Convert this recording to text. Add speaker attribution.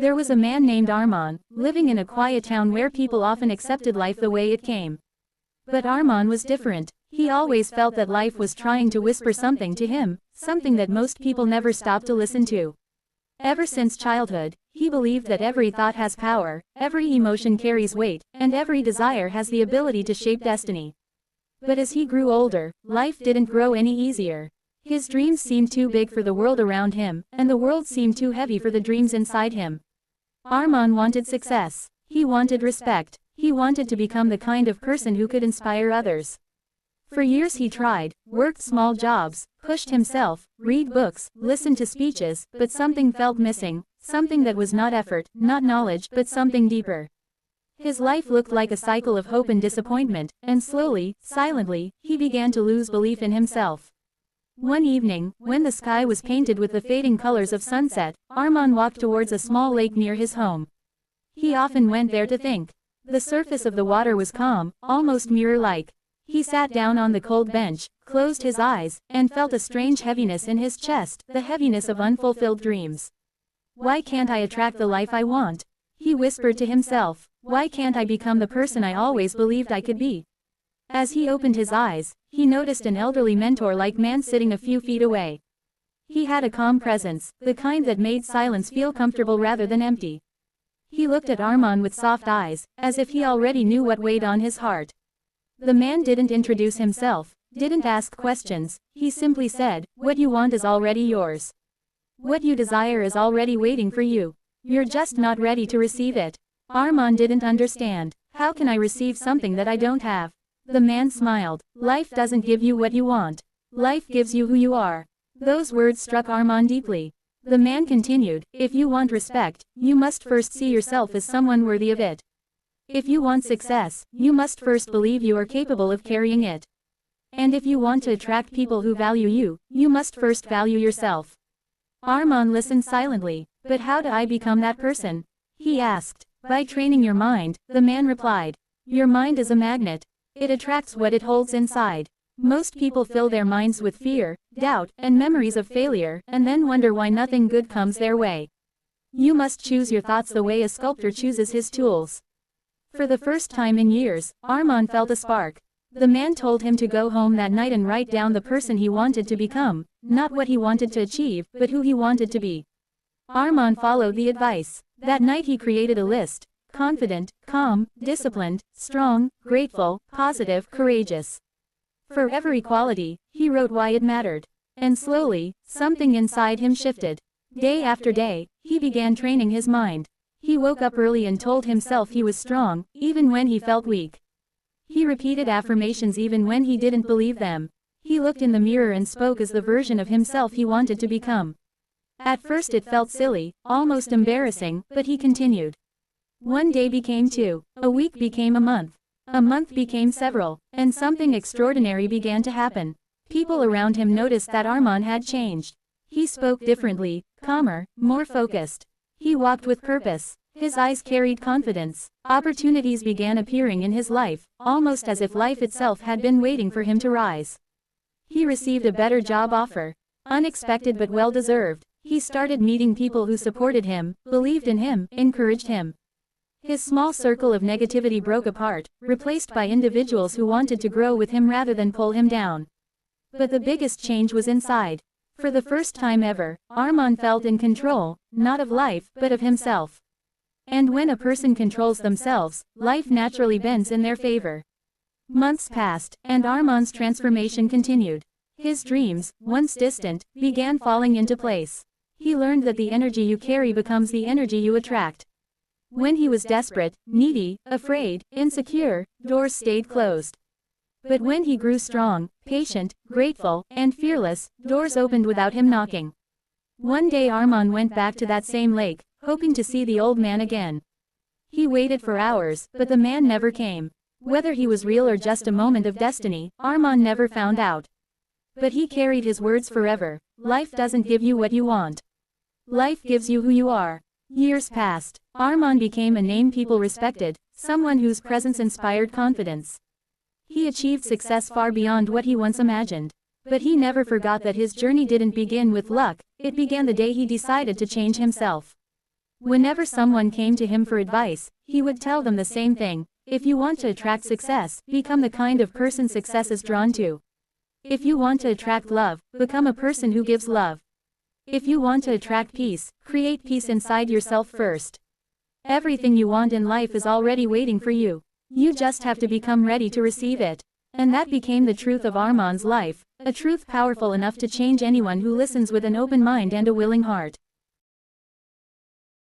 Speaker 1: There was a man named Armand, living in a quiet town where people often accepted life the way it came. But Armand was different. He always felt that life was trying to whisper something to him, something that most people never stopped to listen to. Ever since childhood, he believed that every thought has power, every emotion carries weight, and every desire has the ability to shape destiny. But as he grew older, life didn't grow any easier. His dreams seemed too big for the world around him, and the world seemed too heavy for the dreams inside him. Armand wanted success. He wanted respect. He wanted to become the kind of person who could inspire others. For years he tried, worked small jobs, pushed himself, read books, listened to speeches, but something felt missing, something that was not effort, not knowledge, but something deeper. His life looked like a cycle of hope and disappointment, and slowly, silently, he began to lose belief in himself. One evening, when the sky was painted with the fading colors of sunset, Armand walked towards a small lake near his home. He often went there to think. The surface of the water was calm, almost mirror-like. He sat down on the cold bench, closed his eyes, and felt a strange heaviness in his chest, the heaviness of unfulfilled dreams. "Why can't I attract the life I want?" he whispered to himself. "Why can't I become the person I always believed I could be?" As he opened his eyes, he noticed an elderly mentor-like man sitting a few feet away. He had a calm presence, the kind that made silence feel comfortable rather than empty. He looked at Armand with soft eyes, as if he already knew what weighed on his heart. The man didn't introduce himself, didn't ask questions, he simply said, "What you want is already yours. What you desire is already waiting for you. You're just not ready to receive it." Armand didn't understand. "How can I receive something that I don't have?" The man smiled. "Life doesn't give you what you want. Life gives you who you are." Those words struck Armand deeply. The man continued, "If you want respect, you must first see yourself as someone worthy of it. If you want success, you must first believe you are capable of carrying it. And if you want to attract people who value you, you must first value yourself." Armand listened silently. "But how do I become that person?" he asked. "By training your mind," the man replied. "Your mind is a magnet. It attracts what it holds inside. Most people fill their minds with fear, doubt, and memories of failure, and then wonder why nothing good comes their way. You must choose your thoughts the way a sculptor chooses his tools." For the first time in years, Armand felt a spark. The man told him to go home that night and write down the person he wanted to become, not what he wanted to achieve, but who he wanted to be. Armand followed the advice. That night he created a list: confident, calm, disciplined, strong, grateful, positive, courageous. For every quality, he wrote why it mattered. And slowly, something inside him shifted. Day after day, he began training his mind. He woke up early and told himself he was strong, even when he felt weak. He repeated affirmations even when he didn't believe them. He looked in the mirror and spoke as the version of himself he wanted to become. At first it felt silly, almost embarrassing, but he continued. One day became 2, a week became a month became several, and something extraordinary began to happen. People around him noticed that Armand had changed. He spoke differently, calmer, more focused. He walked with purpose. His eyes carried confidence. Opportunities began appearing in his life, almost as if life itself had been waiting for him to rise. He received a better job offer. Unexpected but well-deserved. He started meeting people who supported him, believed in him, encouraged him. His small circle of negativity broke apart, replaced by individuals who wanted to grow with him rather than pull him down. But the biggest change was inside. For the first time ever, Armand felt in control, not of life, but of himself. And when a person controls themselves, life naturally bends in their favor. Months passed, and Armand's transformation continued. His dreams, once distant, began falling into place. He learned that the energy you carry becomes the energy you attract. When he was desperate, needy, afraid, insecure, doors stayed closed. But when he grew strong, patient, grateful, and fearless, doors opened without him knocking. One day Armand went back to that same lake, hoping to see the old man again. He waited for hours, but the man never came. Whether he was real or just a moment of destiny, Armand never found out. But he carried his words forever. Life doesn't give you what you want. Life gives you who you are. Years passed. Armand became a name people respected, someone whose presence inspired confidence. He achieved success far beyond what he once imagined. But he never forgot that his journey didn't begin with luck, it began the day he decided to change himself. Whenever someone came to him for advice, he would tell them the same thing: if you want to attract success, become the kind of person success is drawn to. If you want to attract love, become a person who gives love. If you want to attract peace, create peace inside yourself first. Everything you want in life is already waiting for you. You just have to become ready to receive it. And that became the truth of Arman's life, a truth powerful enough to change anyone who listens with an open mind and a willing heart.